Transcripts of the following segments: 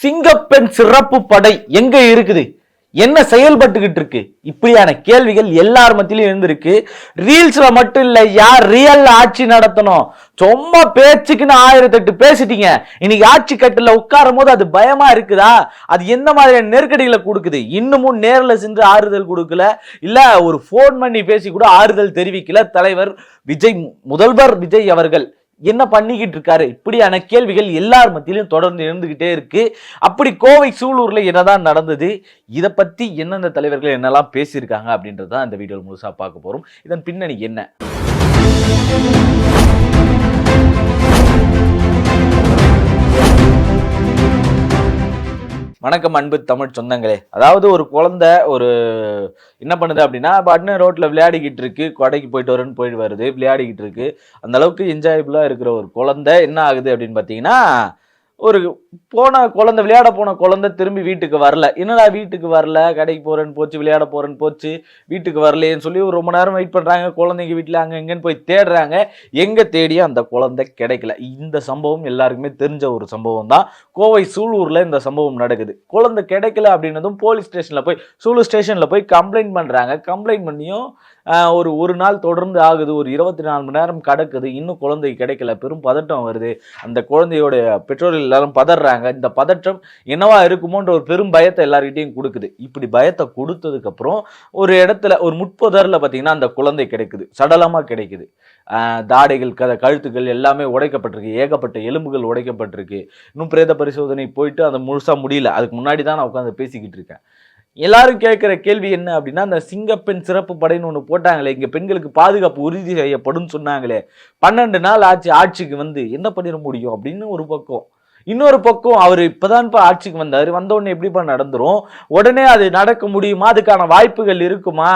சிங்கப்பெண் சிறப்பு படை எங்க இருக்குது, என்ன செயல்பட்டுக்கிட்டு இருக்கு, இப்படியான கேள்விகள் எல்லார் மத்தியிலும் இருந்திருக்கு. ரீல்ஸ்ல மட்டும் இல்ல, யார் ரியல் ஆட்சி நடத்தணும், சும்மா பேச்சுக்குன்னு 1008 பேசிட்டீங்க. இன்னைக்கு ஆட்சி கட்டுல உட்காரும் போது அது பயமா இருக்குதா, அது எந்த மாதிரியான நெருக்கடிகளை கொடுக்குது, இன்னமும் நேர்ல சென்று ஆறுதல் கொடுக்கல, இல்ல ஒரு போன் பண்ணி பேசி கூட ஆறுதல் தெரிவிக்கல தலைவர் விஜய், முதல்வர் விஜய் அவர்கள் என்ன பண்ணிக்கிட்டு இருக்காரு. இப்படியான கேள்விகள் எல்லார் மத்தியிலும் தொடர்ந்து இருந்துகிட்டே இருக்கு. அப்படி கோவை சூலூர்ல என்னதான் நடந்தது, இதை பத்தி எந்தெந்த தலைவர்கள் என்னெல்லாம் பேசியிருக்காங்க அப்படின்றத இந்த வீடியோ முழுசா பார்க்க போறோம். இதன் பின்னணி என்ன? வணக்கம் அன்பு தமிழ் சொந்தங்களே. அதாவது ஒரு குழந்தை என்ன பண்ணுது அப்படின்னா, பாட்னு ரோட்ல விளையாடிக்கிட்டு இருக்கு, கடைக்கு போயிட்டு வரேன்னு போயிட்டு வருது, விளையாடிக்கிட்டு இருக்கு. அந்த அளவுக்கு என்ஜாயபிளா இருக்கிற ஒரு குழந்தை என்ன ஆகுது அப்படின்னு பார்த்தீங்கன்னா, ஒரு குழந்தை விளையாட போன குழந்தை திரும்பி வீட்டுக்கு வரல. என்னடா வீட்டுக்கு வரல, கடைக்கு போறேன்னு போச்சு, விளையாட போறேன்னு போச்சு, வீட்டுக்கு வரலையேன்னு சொல்லி ஒரு ரொம்ப நேரம் வெயிட் பண்றாங்க. குழந்தைங்க வீட்டில் அங்கே எங்கன்னு போய் தேடுறாங்க. எங்க தேடியும் அந்த குழந்தை கிடைக்கல. இந்த சம்பவம் எல்லாருக்குமே தெரிஞ்ச ஒரு சம்பவம் தான். கோவை சூலூர்ல இந்த சம்பவம் நடக்குது. குழந்தை கிடைக்கல அப்படின்னதும் போலீஸ் ஸ்டேஷன்ல போய், சூலூர் ஸ்டேஷன்ல போய் கம்ப்ளைண்ட் பண்றாங்க. கம்ப்ளைண்ட் பண்ணியும் ஒரு நாள் தொடர்ந்து ஆகுது, ஒரு 24 மணி நேரம் கடக்குது, இன்னும் குழந்தை கிடைக்கல. பெரும் பதட்டம் வருது. அந்த குழந்தையோட பெற்றோர்கள் எல்லாரும் பதறாங்க. இந்த பதற்றம் என்னவா இருக்குமோன்ற ஒரு பெரும் பயத்தை எல்லார்கிட்டையும் கொடுக்குது. இப்படி பயத்தை கொடுத்ததுக்கு அப்புறம் ஒரு இடத்துல ஒரு முட்புதர்ல பாத்தீங்கன்னா அந்த குழந்தை கிடைக்குது, சடலமா கிடைக்குது. தாடைகள், கழுத்துக்கள் எல்லாமே உடைக்கப்பட்டிருக்கு, ஏகப்பட்ட எலும்புகள் உடைக்கப்பட்டிருக்கு. இன்னும் பிரேத பரிசோதனை போயிட்டு அதை முழுசா முடியல. அதுக்கு முன்னாடி தான் நான் உட்காந்து பேசிக்கிட்டு இருக்கேன். எல்லாரும் கேட்கிற கேள்வி என்ன அப்படின்னா, அந்த சிங்கப்பெண் சிறப்பு படைன்னு ஒன்று போட்டாங்களே, இங்க பெண்களுக்கு பாதுகாப்பு உறுதி செய்யப்படும் சொன்னாங்களே, 12 நாள் ஆட்சிக்கு வந்து என்ன பண்ணிட முடியும் அப்படின்னு ஒரு பக்கம். இன்னொரு பக்கம் அவர் இப்பதான் ஆட்சிக்கு வந்தாரு, வந்தோடனே எப்படிப்பா நடந்துரும், உடனே அது நடக்க முடியுமா, அதுக்கான வாய்ப்புகள் இருக்குமா,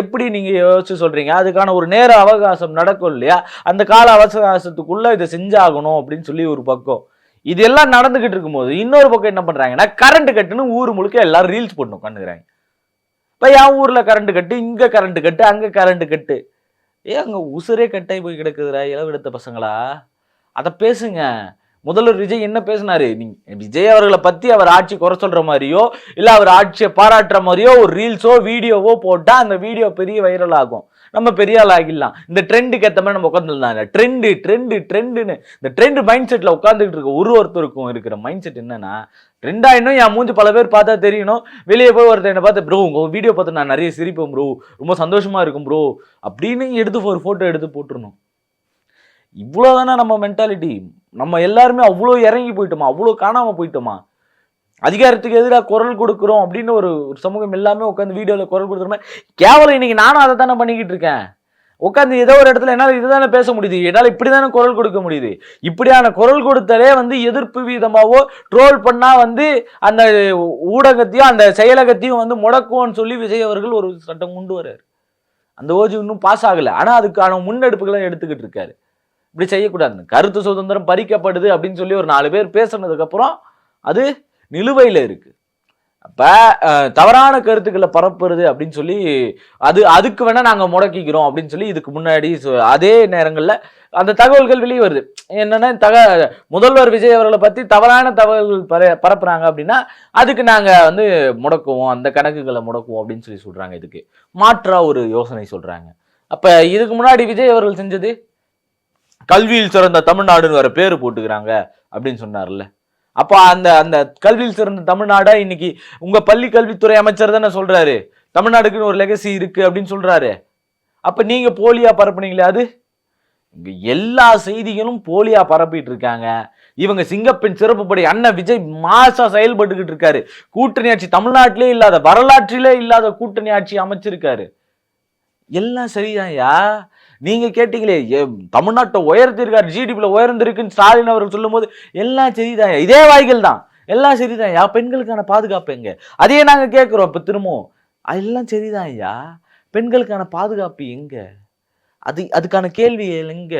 எப்படி நீங்க யோசிச்சு சொல்றீங்க, அதுக்கான ஒரு நேர அவகாசம் நடக்கும் இல்லையா, அந்த கால அவகாசத்துக்குள்ள இதை செஞ்சாகணும் அப்படின்னு சொல்லி ஒரு பக்கம். இதெல்லாம் நடந்துகிட்டு இருக்கும்போது இன்னொரு பக்கம் என்ன பண்றாங்கன்னா, கரண்ட் கட்டுன்னு ஊர் முழுக்க எல்லாரும் ரீல்ஸ் போட்டு உட்காந்துக்கிறாங்க. இப்ப என் ஊர்ல கரண்ட் கட்டு, இங்க கரண்ட் கட்டு, அங்க கரண்ட் கட்டு, அங்க உசுரே கட்டாய் போய் கிடக்குதுரா இளவெடுத்த பசங்களா. அத பேசுங்க. முதல்வர் விஜய் என்ன பேசினாரு, விஜய் அவர்களை பத்தி அவர் ஆட்சி குறை சொல்ற மாதிரியோ இல்ல அவர் ஆட்சியை பாராட்டுற மாதிரியோ ஒரு ரீல்ஸோ வீடியோவோ போட்டா அந்த வீடியோ பெரிய வைரல் ஆகும், நம்ம பெரிய ஆள் ஆகிடலாம். இந்த ட்ரெண்டுக்கு ஏற்ற மாதிரி நம்ம உட்காந்துருந்தாங்க. ட்ரெண்டுன்னு இந்த ட்ரெண்ட் மைண்ட் செட்ல உட்காந்துக்கிட்டு இருக்க ஒருத்தருக்கும் இருக்கிற மைண்ட் செட் என்னன்னா, ட்ரெண்ட் ஆயிடும், என் மூஞ்சி பல பேர் பார்த்தா தெரியணும், வெளியே போய் ஒருத்தர் என்ன பார்த்து ப்ரோ உங்க வீடியோ பார்த்து நான் நிறைய சிரிப்பேன் ப்ரோ, ரொம்ப சந்தோஷமா இருக்கும் ப்ரோ அப்படின்னு எடுத்து ஒரு போட்டோ எடுத்து போட்டுருணும். இவ்வளவுதானே நம்ம மென்டாலிட்டி. நம்ம எல்லாருமே அவ்வளோ இறங்கி போயிட்டோமா, அவ்வளோ காணாம போயிட்டோமா, அதிகாரத்துக்கு எதிராக குரல் கொடுக்குறோம் அப்படின்னு ஒரு சமூகம் எல்லாமே உட்காந்து வீடியோல குரல் கொடுக்குறோமே. கேவலம் இன்னைக்கு நானும் அதை தானே பண்ணிக்கிட்டு இருக்கேன். உட்காந்து ஏதோ ஒரு இடத்துல என்னால் இதுதானே பேச முடியுது, என்னால் இப்படிதானே குரல் கொடுக்க முடியுது. இப்படியான குரல் கொடுத்தாலே எதிர்ப்பு வீதமாவோ ட்ரோல் பண்ணா அந்த ஊடகத்தையும் அந்த செயலகத்தையும் முடக்குவோன்னு சொல்லி விஜய் அவர்கள் ஒரு சட்டம் கொண்டு வர்றாரு. அந்த ஓஜி இன்னும் பாஸ் ஆகல, ஆனா அதுக்கான முன்னெடுப்புகளை எடுத்துக்கிட்டு இருக்காரு. இப்படி செய்யக்கூடாது, கருத்து சுதந்திரம் பறிக்கப்படுது அப்படின்னு சொல்லி ஒரு 4 பேர் பேசுனதுக்கு அப்புறம் அது நிலுவையில இருக்கு. அப்ப தவறான கருத்துக்களை பரப்புறது அப்படின்னு சொல்லி அதுக்கு வேணா நாங்க முடக்கிக்கிறோம் அப்படின்னு சொல்லி இதுக்கு முன்னாடி அதே நேரங்கள்ல அந்த தகவல்கள் வெளியே வருது. என்னன்னா முதல்வர் விஜய் அவர்களை பத்தி தவறான தகவல்கள் பரப்புறாங்க அப்படின்னா அதுக்கு நாங்க முடக்குவோம், அந்த கணக்குகளை முடக்குவோம் அப்படின்னு சொல்லி சொல்றாங்க. இதுக்கு மாற்றா ஒரு யோசனை சொல்றாங்க. அப்ப இதுக்கு முன்னாடி விஜய் அவர்கள் செஞ்சது கல்வியில் சிறந்த தமிழ்நாடுன்னு வர பேரு போட்டுக்கிறாங்க அப்படின்னு சொன்னார்ல. அப்ப அந்த அந்த கல்வியில் சிறந்த தமிழ்நாடா இன்னைக்கு உங்க பள்ளி கல்வித்துறை அமைச்சர் தானே சொல்றாரு, தமிழ்நாடுக்குன்னு ஒரு லெகசி இருக்கு அப்படின்னு சொல்றாரு. அப்ப நீங்க போலியா பரப்புனீங்களே, அது இங்க எல்லா செய்திகளும் போலியா பரப்பிட்டு இருக்காங்க. இவங்க சிங்கப்பெண் சிறப்பு படை அண்ணன் விஜய் மாசா செயல்பட்டுக்கிட்டு இருக்காரு. கூட்டணி ஆட்சி தமிழ்நாட்டிலே இல்லாத, வரலாற்றிலே இல்லாத கூட்டணி ஆட்சி அமைச்சிருக்காரு. எல்லாம் சரிதான்யா. நீங்க கேட்டீங்களே தமிழ்நாட்டை உயர்த்திருக்காரு, ஜிடிபில உயர்ந்திருக்குன்னு ஸ்டாலின் அவர்கள் சொல்லும் போது எல்லாம் சரிதான், இதே வாய்கள் தான், எல்லாம் சரிதான் யா, பெண்களுக்கான பாதுகாப்பு எங்க, அதே நாங்க கேட்கிறோம் இப்ப திரும்பவும். எல்லாம் சரிதான் ஐயா, பெண்களுக்கான பாதுகாப்பு எங்க, அதுக்கான கேள்வி எங்க,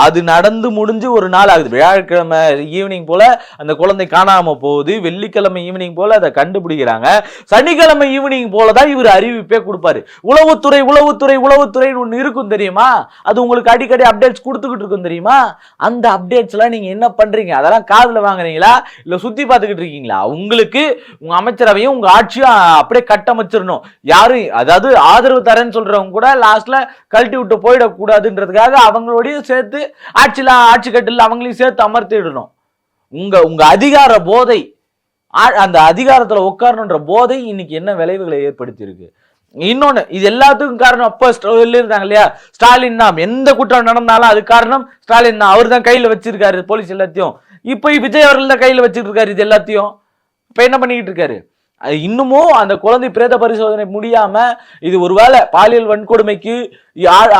அது நடந்து முடிஞ்சு ஒரு நாள் ஆகுது. வியாழக்கிழமை ஈவினிங் போல அந்த குழந்தை காணாம போகுது. வெள்ளிக்கிழமை ஈவினிங் போல அதை கண்டுபிடிக்கிறாங்க. சனிக்கிழமை ஈவினிங் போலதான் இவர் அறிவிப்பே கொடுப்பாரு. உளவுத்துறை உளவுத்துறை உளவுத்துறைன்னு ஒண்ணு இருக்கும் தெரியுமா? அது உங்களுக்கு அடிக்கடி அப்டேட்ஸ் கொடுத்துக்கிட்டு இருக்கும் தெரியுமா? அந்த அப்டேட்ஸ் எல்லாம் நீங்க என்ன பண்றீங்க? அதெல்லாம் காதுல வாங்குறீங்களா இல்ல சுத்தி பார்த்துக்கிட்டு இருக்கீங்களா? உங்களுக்கு உங்க அமைச்சரவையும் உங்க ஆட்சியும் அப்படியே கட்டமைச்சிடணும். யாரும் அதாவது ஆதரவு தரேன்னு சொல்றவங்க கூட லாஸ்ட்ல கழட்டி விட்டு போயிடக்கூடாதுன்றதுக்காக அவங்களோடய சேர்த்து ஆட்சி கட்டில் அவங்களையும் சேர்த்து அமர்த்திடணும். உங்க அதிகார போதை, அந்த அதிகாரத்துல உட்காரணுன்ற போதை இன்னைக்கு என்ன விளைவுகளை ஏற்படுத்தி இருக்கு. இன்னொன்னு, இது எல்லாத்துக்கும் காரணம் அப்ப இருந்தாங்க இல்லையா, ஸ்டாலின் தான். எந்த குற்றம் நடந்தாலும் அது காரணம் ஸ்டாலின் தான். அவர் தான் கையில வச்சிருக்காரு போலீஸ் எல்லாத்தையும். இப்ப விஜய் அவர்கள் தான் கையில வச்சிட்டு இருக்காரு இது எல்லாத்தையும். இப்ப என்ன பண்ணிக்கிட்டு இருக்காரு? இன்னமும் அந்த குழந்தை பிரேத பரிசோதனை முடியாம இது ஒருவேளை பாலியல் வன்கொடுமைக்கு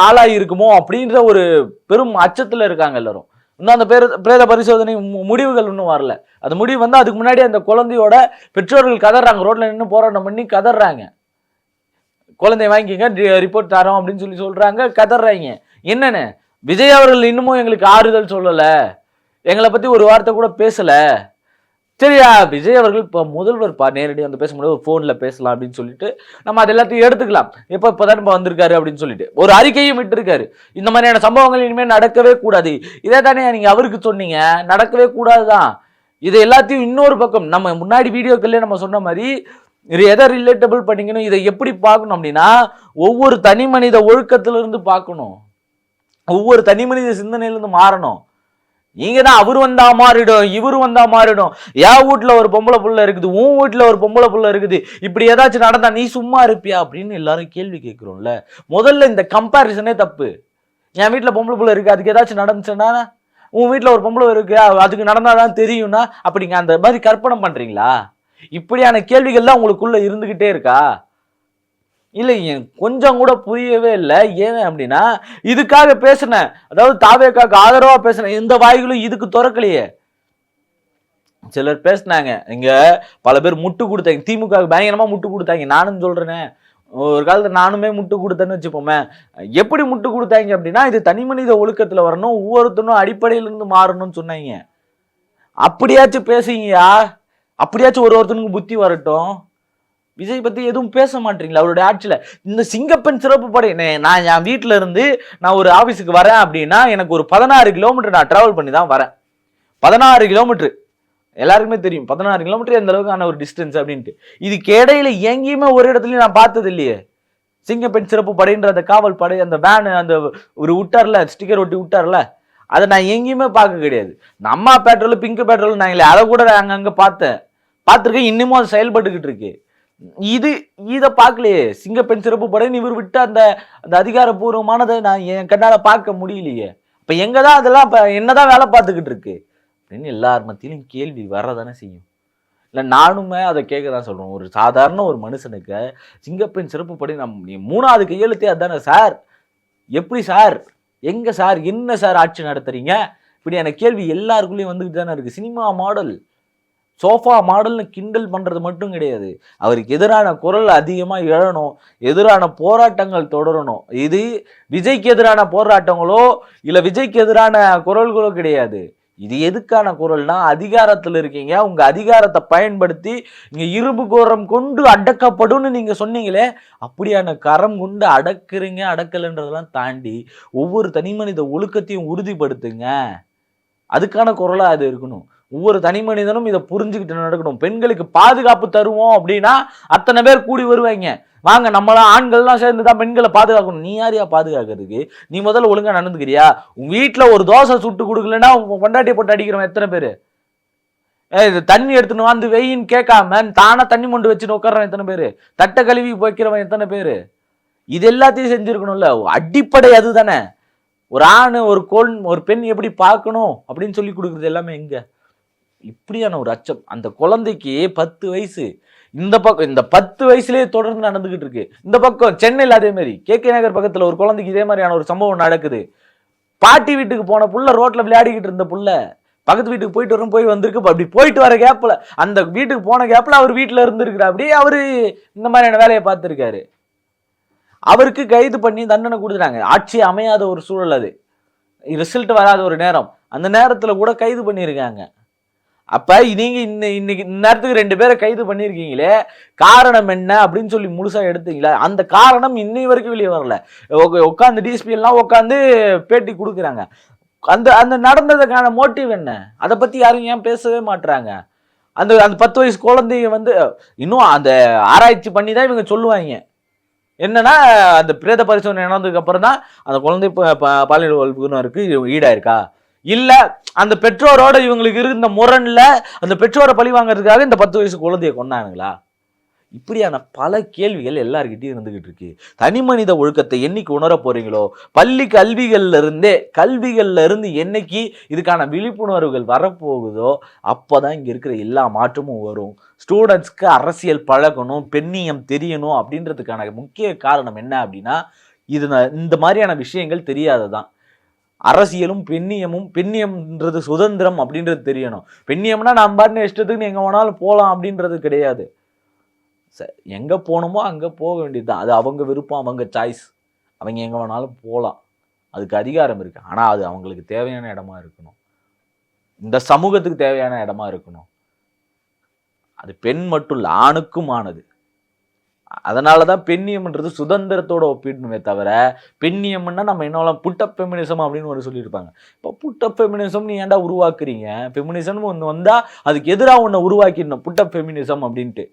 ஆளாகி இருக்குமோ அப்படின்ற ஒரு பெரும் அச்சத்துல இருக்காங்க எல்லாரும். இன்னும் அந்த பிரேத பரிசோதனை முடிவுகள் இன்னும் வரல. அந்த முடிவு வந்து அதுக்கு முன்னாடி அந்த குழந்தையோட பெற்றோர்கள் கதறாங்க, ரோட்ல நின்று போராட்டம் பண்ணி கதறாங்க. குழந்தைய வாங்கிக்கங்க ரிப்போர்ட் தரோம் அப்படின்னு சொல்றாங்க, கதறாங்க. என்னன்னு, விஜய் அவர்கள் இன்னமும் எங்களுக்கு ஆறுதல் சொல்லல, எங்களை பத்தி ஒரு வார்த்தை கூட பேசல. சரியா, விஜய் அவர்கள் இப்போ முதல்வர் நேரடியாக வந்து பேச முடியாது, ஃபோன்ல பேசலாம் அப்படின்னு சொல்லிட்டு நம்ம அது எல்லாத்தையும் எடுத்துக்கலாம். இப்போதான் நம்ம வந்திருக்காரு அப்படின்னு சொல்லிட்டு ஒரு அறிக்கையும் விட்டுருக்காரு. இந்த மாதிரியான சம்பவங்கள் இனிமேல் நடக்கவே கூடாது. இதே தானே நீங்க அவருக்கு சொன்னீங்க, நடக்கவே கூடாதுதான். இது எல்லாத்தையும் இன்னொரு பக்கம் நம்ம முன்னாடி வீடியோக்கள்லேயே நம்ம சொன்ன மாதிரி எதை ரிலேட்டபிள் பண்ணிக்கணும், இதை எப்படி பார்க்கணும் அப்படின்னா ஒவ்வொரு தனி மனித ஒழுக்கத்திலிருந்து பார்க்கணும், ஒவ்வொரு தனி மனித சிந்தனையிலிருந்து மாறணும். நீங்க தான் அவர் வந்தா மாறிடும், இவரு வந்தா மாறிடும், என் வீட்டுல ஒரு பொம்பளை புள்ள இருக்குது, உன் வீட்டுல ஒரு பொம்பளை புள்ள இருக்குது, இப்படி ஏதாச்சும் நடந்தா நீ சும்மா இருப்பியா அப்படின்னு எல்லாரும் கேள்வி கேட்கிறோம்ல. முதல்ல இந்த கம்பாரிசனே தப்பு. என் வீட்டுல பொம்பளை புள்ள இருக்கு, அதுக்கு ஏதாச்சும் நடந்துச்சுன்னா, உன் வீட்டுல ஒரு பொம்பளை இருக்கு அதுக்கு நடந்தாதான் தெரியும்னா, அப்படிங்க அந்த மாதிரி கற்பனை பண்றீங்களா? இப்படியான கேள்விகள்லாம் உங்களுக்குள்ள இருந்துகிட்டே இருக்கா? இல்லை, கொஞ்சம் கூட புரியவே இல்லை. ஏன் அப்படின்னா இதுக்காக பேசினேன், அதாவது தாவேக்காக்கு ஆதரவா பேசினேன், எந்த வாய்களும் இதுக்கு திறக்கலையே. சிலர் பேசினாங்க, இங்க பல பேர் முட்டு கொடுத்தாங்க, திமுக பயங்கரமா முட்டு கொடுத்தாங்க. நானும் சொல்றேனே, ஒரு காலத்துல நானுமே முட்டு கொடுத்தேன்னு வச்சுப்போமே. எப்படி முட்டு கொடுத்தாங்க அப்படின்னா, இது தனி மனித ஒழுக்கத்துல வரணும், ஒவ்வொருத்தனும் அடிப்படையில இருந்து மாறணும்னு சொன்னாங்க. அப்படியாச்சும் பேசுங்கயா, அப்படியாச்சும் ஒருத்தனுக்கு புத்தி வரட்டும். விஜய் பத்தி எதுவும் பேச மாட்டீங்களா? அவருடைய ஆட்சியில இந்த சிங்கப்பெண் சிறப்பு படை, நான் என் வீட்டுல இருந்து நான் ஒரு ஆபீஸுக்கு வரேன் அப்படின்னா எனக்கு ஒரு 16 கிலோமீட்டர் நான் டிராவல் பண்ணி தான் வரேன். 16 கிலோமீட்டர் எல்லாருக்குமே தெரியும், 16 கிலோமீட்டர் எந்த அளவுக்கான ஒரு டிஸ்டன்ஸ் அப்படின்ட்டு. இதுக்கு இடையில எங்கேயுமே ஒரு இடத்துலயும் நான் பார்த்தது இல்லையே. சிங்கப்பெண் சிறப்பு படைன்ற அந்த காவல் படை, அந்த வேன், அந்த ஒரு விட்டார்ல ஸ்டிக்கர் ஒட்டி விட்டார்ல, அதை நான் எங்கேயுமே பார்க்க கிடையாது. நம்ம பெட்ரோல் பிங்க் பெட்ரோல் நாங்களே, அதை கூட அங்கங்க பார்த்துருக்கேன். இன்னமும் அது செயல்பட்டுக்கிட்டு இருக்கு. இதை பார்க்கலையே. சிங்கப்பெண் சிறப்பு படைன்னு இவர் விட்டு அந்த அதிகாரப்பூர்வமானதை நான் என் கண்ணால பார்க்க முடியலையே. இப்ப எங்கதான் அதெல்லாம் என்னதான் வேலை பார்த்துக்கிட்டு இருக்கு அப்படின்னு எல்லார் மத்தியிலும் கேள்வி வரதானே செய்யும். இல்லை, நானுமே அதை கேட்கதான் சொல்றோம். ஒரு சாதாரண ஒரு மனுஷனுக்கு சிங்கப்பெண் சிறப்பு படை நீ 3வது கையெழுத்தே அதானே சார்? எப்படி சார், எங்க சார், என்ன சார் ஆட்சி நடத்துறீங்க? இப்படியான கேள்வி எல்லாருக்குள்ளேயும் வந்துகிட்டு தானே இருக்கு. சினிமா மாடல், சோஃபா மாடல்னு கிண்டல் பண்றது மட்டும் கிடையாது, அவருக்கு எதிரான குரல் அதிகமா எழணும், எதிரான போராட்டங்கள் தொடரணும். இது விஜய்க்கு எதிரான போராட்டங்களோ இல்ல விஜய்க்கு எதிரான குரல்களோ கிடையாது. இது எதுக்கான குரல்னா, அதிகாரத்தில் இருக்கீங்க, உங்க அதிகாரத்தை பயன்படுத்தி இங்க இரும்பு கோரம் கொண்டு அடக்கப்படும் நீங்க சொன்னீங்களே, அப்படியான கரம் கொண்டு அடக்குறீங்க. அடக்கலன்றதெல்லாம் தாண்டி ஒவ்வொரு தனி மனித ஒழுக்கத்தையும் உறுதிப்படுத்துங்க. அதுக்கான குரலா அது இருக்கணும். ஒவ்வொரு தனி மனிதனும் இதை புரிஞ்சுக்கிட்டு நடக்கணும். பெண்களுக்கு பாதுகாப்பு தருவோம் அப்படின்னா அத்தனை பேர் கூடி வருவாங்க. வாங்க, நம்மளாம் ஆண்கள்லாம் சேர்ந்துதான் பெண்களை பாதுகாக்கணும். நீ யாரையா பாதுகாக்கிறதுக்கு? நீ முதல்ல ஒழுங்கா நடந்துக்கிறியா? உங்க வீட்டுல ஒரு தோசை சுட்டு கொடுக்கலன்னா உங்க பொண்டாட்டியை போட்டு அடிக்கிறவன் எத்தனை பேரு? தண்ணி எடுத்துன்னு வந்து வெயின்னு கேட்காம தானா தண்ணி மொண்டு வச்சுன்னு உட்கார்றவன் எத்தனை பேரு? தட்டை கழுவி வைக்கிறவன் எத்தனை பேரு? இது எல்லாத்தையும் செஞ்சிருக்கணும்ல. அடிப்படை அதுதானே. ஒரு ஆண், ஒரு பெண் எப்படி பார்க்கணும் அப்படின்னு சொல்லி கொடுக்குறது எல்லாமே எங்க? இப்படியான ஒரு அச்சம். அந்த குழந்தைக்கு 10 வயசு. இந்த பக்கம் இந்த 10 வயசுலயே தொடர்ந்து நடந்துகிட்டு இருக்கு. இந்த பக்கம் சென்னையில் அதே மாதிரி KK நகர் பக்கத்துல ஒரு குழந்தைக்கு இதே மாதிரியான ஒரு சம்பவம் நடக்குது. பாட்டி வீட்டுக்கு போன புள்ள ரோட்ல விளையாடிக்கிட்டு இருந்த புள்ள பக்கத்து வீட்டுக்கு போய் வந்திருக்கு. அப்படி போயிட்டு வர கேப்ல, அந்த வீட்டுக்கு போன கேப்ல அவர் வீட்டுல இருந்திருக்கிறார். அப்படியே அவரு இந்த மாதிரியான வேலையை பார்த்திருக்காரு. அவருக்கு கைது பண்ணி தண்டனை கொடுத்துட்டாங்க. ஆட்சி அமையாத ஒரு சூழல் அது. ரிசல்ட் வராத ஒரு நேரம், அந்த நேரத்துல கூட கைது பண்ணியிருக்காங்க. அப்ப நீங்க இன்னைக்கு நேரத்துக்கு 2 பேரை கைது பண்ணிருக்கீங்களே, காரணம் என்ன அப்படின்னு சொல்லி முழுசா எடுத்தீங்களா? அந்த காரணம் இன்னை வரைக்கும் வெளியே வரல. உட்காந்து டிஎஸ்பி எல்லாம் உட்காந்து பேட்டி கொடுக்குறாங்க. அந்த அந்த நடந்ததுக்கான மோட்டிவ் என்ன? அதை பத்தி யாரும் ஏன் பேசவே மாட்டாங்க? அந்த அந்த 10 வயசு குழந்தைய வந்து இன்னும் அந்த ஆராய்ச்சி பண்ணி தான் இவங்க சொல்லுவாங்க. என்னன்னா அந்த பிரேத பரிசோதனை நடந்ததுக்கு அப்புறம் தான் அந்த குழந்தை பாலியல் வல்லுநருக்கு ஈடாயிருக்கா, இல்ல அந்த பெற்றோரோட இவங்களுக்கு இருந்த முரண்ல அந்த பெற்றோரை பழி வாங்கறதுக்காக இந்த 10 வயசு குழந்தைய கொண்டானுங்களா? இப்படியான பல கேள்விகள் எல்லார்கிட்டயும் இருந்துகிட்டு இருக்கு. தனி மனித ஒழுக்கத்தை என்னைக்கு உணர போறீங்களோ, பள்ளி கல்விகள்ல இருந்து என்னைக்கு இதுக்கான விழிப்புணர்வுகள் வரப்போகுதோ அப்பதான் இங்க இருக்கிற எல்லா மாற்றமும் வரும். ஸ்டூடெண்ட்ஸ்க்கு அரசியல் பழகணும், பெண்ணியம் தெரியணும் அப்படின்றதுக்கான முக்கிய காரணம் என்ன அப்படின்னா, இந்த மாதிரியான விஷயங்கள் தெரியாததான். அரசியலும் பெண்ணியம்ன்றது சுதந்திரம் அப்படின்றது தெரியணும். பெண்ணியம்னா நான் பாட்டு இஷ்டத்துக்கு எங்க வேணாலும் போகலாம் அப்படின்றது கிடையாது. எங்க போகணுமோ அங்க போக வேண்டியதுதான். அது அவங்க விருப்பம், அவங்க சாய்ஸ். அவங்க எங்க வேணாலும் போகலாம், அதுக்கு அதிகாரம் இருக்கு. ஆனா அது அவங்களுக்கு தேவையான இடமா இருக்கணும், இந்த சமூகத்துக்கு தேவையான இடமா இருக்கணும். அது பெண் மட்டும் இல்ல, ஆணுக்கும் ஆனது. அதனாலதான் பெண்ணியம்ன்றது சுதந்திரத்தோட ஒப்பிடணுமே தவிர, பெண்ணியம்னா நம்ம என்ன புட்டப் ஃபெமினிசம் அப்படின்னு ஒரு சொல்லியிருப்பாங்க. இப்போ புட்டப் ஃபெமினிசம் நீ ஏன்டா உருவாக்குறீங்க? ஃபெமினிசம் ஒன்று வந்தா அதுக்கு எதிராக ஒன்று உருவாக்கிடணும், புட்டப் ஃபெமினிசம் அப்படின்ட்டு.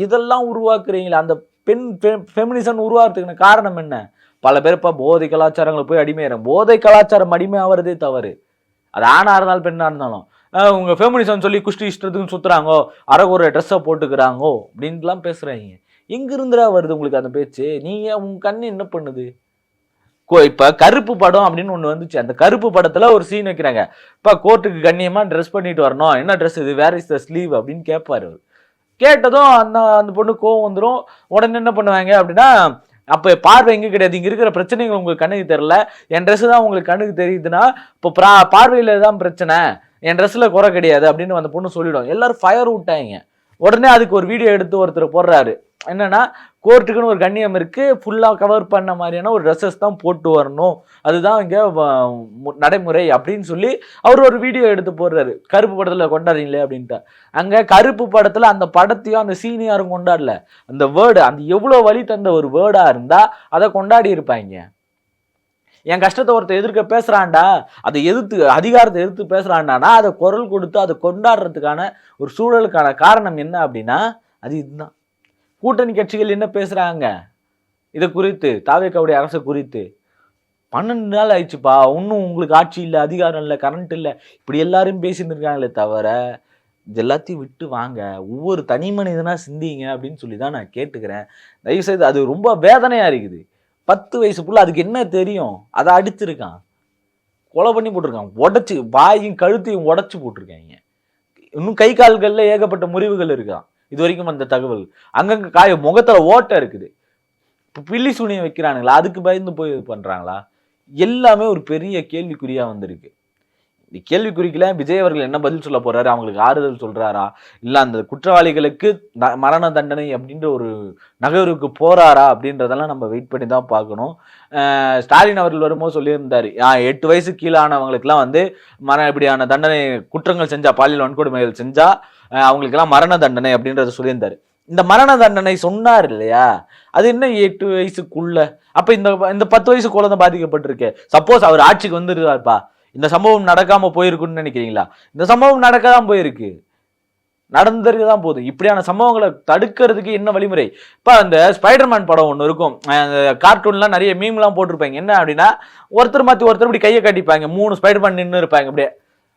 இதெல்லாம் உருவாக்குறீங்களா? அந்த பெண் ஃபெமினிசம் உருவாக்குறதுக்கு காரணம் என்ன? பல பேர் இப்ப போதை கலாச்சாரங்களை போய் அடிமையாகிறாங்க. போதை கலாச்சாரம் அடிமை ஆவறதே தவறு. அது ஆணா இருந்தாலும் பெண்ணா இருந்தாலும். உங்க ஃபெமினிசம் சொல்லி குஷ்டி இஷ்டத்துக்கு சுத்துறாங்கோ, அரைகுறை ட்ரெஸ்ஸை போட்டுக்கிறாங்கோ அப்படின்ட்டுலாம் பேசுறாங்க. எங்க இருந்துடா வருது உங்களுக்கு அந்த பேச்சு? நீங்க உங்க கண்ணு என்ன பண்ணுது? இப்ப கருப்பு படம் அப்படின்னு ஒண்ணு வந்துச்சு. அந்த கருப்பு படத்துல ஒரு சீன் வைக்கிறாங்க. இப்ப கோர்ட்டுக்கு கண்ணியமா ட்ரெஸ் பண்ணிட்டு வரணும், என்ன ட்ரெஸ் இது, வேர் இஸ் த ஸ்லீவ் அப்படின்னு கேட்பாரு. கேட்டதும் அந்த அந்த பொண்ணு கோவம் வந்துடும். உடனே என்ன பண்ணுவாங்க அப்படின்னா, அப்போ பார்வை எங்கே கிடையாது, இங்கே இருக்கிற பிரச்சனைகள் உங்களுக்கு கண்ணுக்கு தெரியல, என் ட்ரெஸ் தான் உங்களுக்கு கண்ணுக்கு தெரியுதுன்னா இப்போ பார்வையில் தான் பிரச்சனை, என் ட்ரெஸ்ஸில் குறை கிடையாது அப்படின்னு அந்த பொண்ணு சொல்லிவிடும். எல்லாரும் ஃபயர் விட்டாங்க. உடனே அதுக்கு ஒரு வீடியோ எடுத்து ஒருத்தர் போடுறாரு. என்னன்னா, கோர்ட்டுக்குன்னு ஒரு கண்ணியம் இருக்கு, ஃபுல்லாக கவர் பண்ண மாதிரியான ஒரு ட்ரெஸ்ஸஸ் தான் போட்டு வரணும், அதுதான் இங்கே நடைமுறை அப்படின்னு சொல்லி அவர் ஒரு வீடியோ எடுத்து போடுறாரு. கருப்பு படத்தில் கொண்டாடுறீங்களே அப்படின்ட்டு. அங்கே கருப்பு படத்தில் அந்த படத்தையும் அந்த சீனியாரும் கொண்டாடல, அந்த வேர்டு, அந்த எவ்வளோ வழி தந்த ஒரு வேர்டாக இருந்தால் அதை கொண்டாடி இருப்பாங்க. என் கஷ்டத்தை ஒருத்தர் எதிர்க்க பேசுறான்டா, அதை எதிர்த்து அதிகாரத்தை எதிர்த்து பேசுறான்டானா அதை குரல் கொடுத்து அதை கொண்டாடுறதுக்கான ஒரு சூழலுக்கான காரணம் என்ன அப்படின்னா அது இதுதான். கூட்டணி கட்சிகள் என்ன பேசுறாங்க இதை குறித்து, தாவேக்காவுடைய அரசு குறித்து? 12 நாள் ஆயிடுச்சுப்பா, இன்னும் உங்களுக்கு ஆட்சி இல்லை, அதிகாரம் இல்லை, கரண்ட் இல்லை, இப்படி எல்லாரும் பேசிட்டு இருக்காங்களே தவிர இது எல்லாத்தையும் விட்டு வாங்க, ஒவ்வொரு தனி மனிதனா சிந்திங்க அப்படின்னு சொல்லி தான் நான் கேட்டுக்கிறேன். தயவுசெய்து. அது ரொம்ப வேதனையா இருக்குது. 10 வயசு புள்ள, அதுக்கு என்ன தெரியும்? அதை அடிச்சிருக்கான், கொலை பண்ணி போட்டிருக்கான், உடைச்சு வாயும் கழுத்தையும் உடைச்சு போட்டிருக்காங்க. இன்னும் கை கால்கள்ல ஏகப்பட்ட முறிவுகள் இருக்கான். இது வரைக்கும் அந்த தகவல் அங்கங்க முகத்துல ஓட்டை இருக்குது. பில்லி சூனியம் வைக்கிறானுங்களா, அதுக்கு பயந்து போய் இது பண்றாங்களா? எல்லாமே ஒரு பெரிய கேள்விக்குறியா வந்திருக்கு. கேள்விக்குறிக்கல விஜய் அவர்கள் என்ன பதில் சொல்ல போறாரு? அவங்களுக்கு ஆறுதல் சொல்றாரா, இல்ல அந்த குற்றவாளிகளுக்கு மரண தண்டனை அப்படின்ற ஒரு நகருக்கு போறாரா அப்படின்றதெல்லாம் நம்ம வெயிட் பண்ணி தான் பார்க்கணும். ஸ்டாலின் அவர்கள் வரும்போது சொல்லியிருந்தாரு, 8 வயசு கீழானவங்களுக்குலாம் வந்து இப்படியான தண்டனை, குற்றங்கள் செஞ்சா, பாலியல் வன்கொடுமைகள் செஞ்சா அவங்களுக்கெல்லாம் மரண தண்டனை அப்படின்றத சொல்லியிருந்தாரு. இந்த மரண தண்டனை சொன்னார் இல்லையா, அது என்ன 8 வயசுக்குள்ள? அப்ப இந்த 10 வயசு குழந்தை பாதிக்கப்பட்டிருக்கு. சப்போஸ் அவர் ஆட்சிக்கு வந்துருவாருப்பா, இந்த சம்பவம் நடக்காம போயிருக்குன்னு நினைக்கிறீங்களா? இந்த சம்பவம் நடக்கதான் போயிருக்கு, நடந்திருக்குதான் போகுது. இப்படியான சம்பவங்களை தடுக்கிறதுக்கு என்ன வழிமுறை? இப்ப அந்த ஸ்பைடர்மேன் படம் ஒண்ணு இருக்கும், கார்ட்டூன்லாம் நிறைய மீம்லாம் போட்டிருப்பாங்க. என்ன அப்படின்னா, ஒருத்தர் மாத்தி ஒருத்தர் இப்படி கையை காட்டிப்பாங்க, 3 ஸ்பைடர்மேன் நின்று இருப்பாங்க. அப்படியே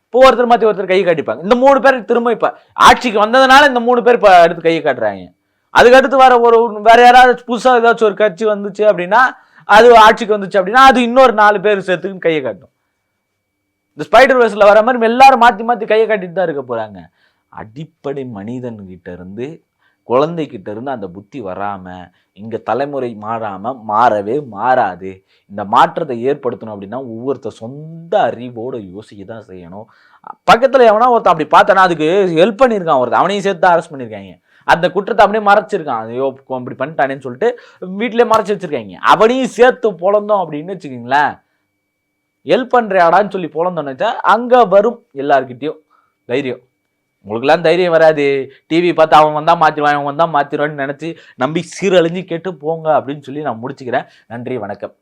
இப்போ ஒருத்தர் மாத்தி ஒருத்தர் கையை காட்டிப்பாங்க. இந்த 3 பேர் திரும்ப இப்ப ஆட்சிக்கு வந்ததுனால இந்த 3 பேர் இப்ப எடுத்து கையை காட்டுறாங்க. அதுக்கடுத்து வேற யாராவது புதுசா ஏதாச்சும் ஒரு கட்சி வந்துச்சு அப்படின்னா, அது ஆட்சிக்கு வந்துச்சு அப்படின்னா அது இன்னொரு 4 பேர் சேர்த்துக்கு கையை காட்டும். இந்த ஸ்பைடர் வேர்ஸ்ல வர மாதிரி எல்லாரும் மாத்தி மாத்தி கையை காட்டிட்டு தான் இருக்க போறாங்க. அடிப்படை மனிதன் கிட்ட இருந்து, குழந்தைகிட்ட இருந்து அந்த புத்தி வராம இங்க தலைமுறை மாறவே மாறாது. இந்த மாற்றத்தை ஏற்படுத்தணும் அப்படின்னா ஒவ்வொருத்தர் சொந்த அறிவோட யோசிக்க தான் செய்யணும். பக்கத்துல எவனா ஒருத்தன் அப்படி பார்த்தானா அதுக்கு ஹெல்ப் பண்ணியிருக்கான், ஒருத்தர் அவனையும் சேர்த்து தான் அரெஸ்ட் பண்ணியிருக்காங்க. அந்த குற்றத்தை அப்படியே மறைச்சிருக்கான், ஐயோ இப்படி பண்ணிட்டானேன்னு சொல்லிட்டு வீட்டிலே மறைச்சு வச்சிருக்காங்க. அவனையும் சேர்த்து பொழந்தோம் அப்படின்னு வச்சுக்கீங்களேன், ஹெல்ப் பண்றியாடான்னு சொல்லி பொழந்தோன்னு அங்க வரும் எல்லார்கிட்டயும் தைரியம். உங்களுக்குலாம் தைரியம் வராது. டிவி பார்த்து அவன் வந்தா மாத்திடுவான், அவன் வந்தா மாத்திடுவான்னு நினைச்சு நம்பி சீரழிஞ்சு கேட்டு போங்க அப்படின்னு சொல்லி நான் முடிச்சுக்கிறேன். நன்றி, வணக்கம்.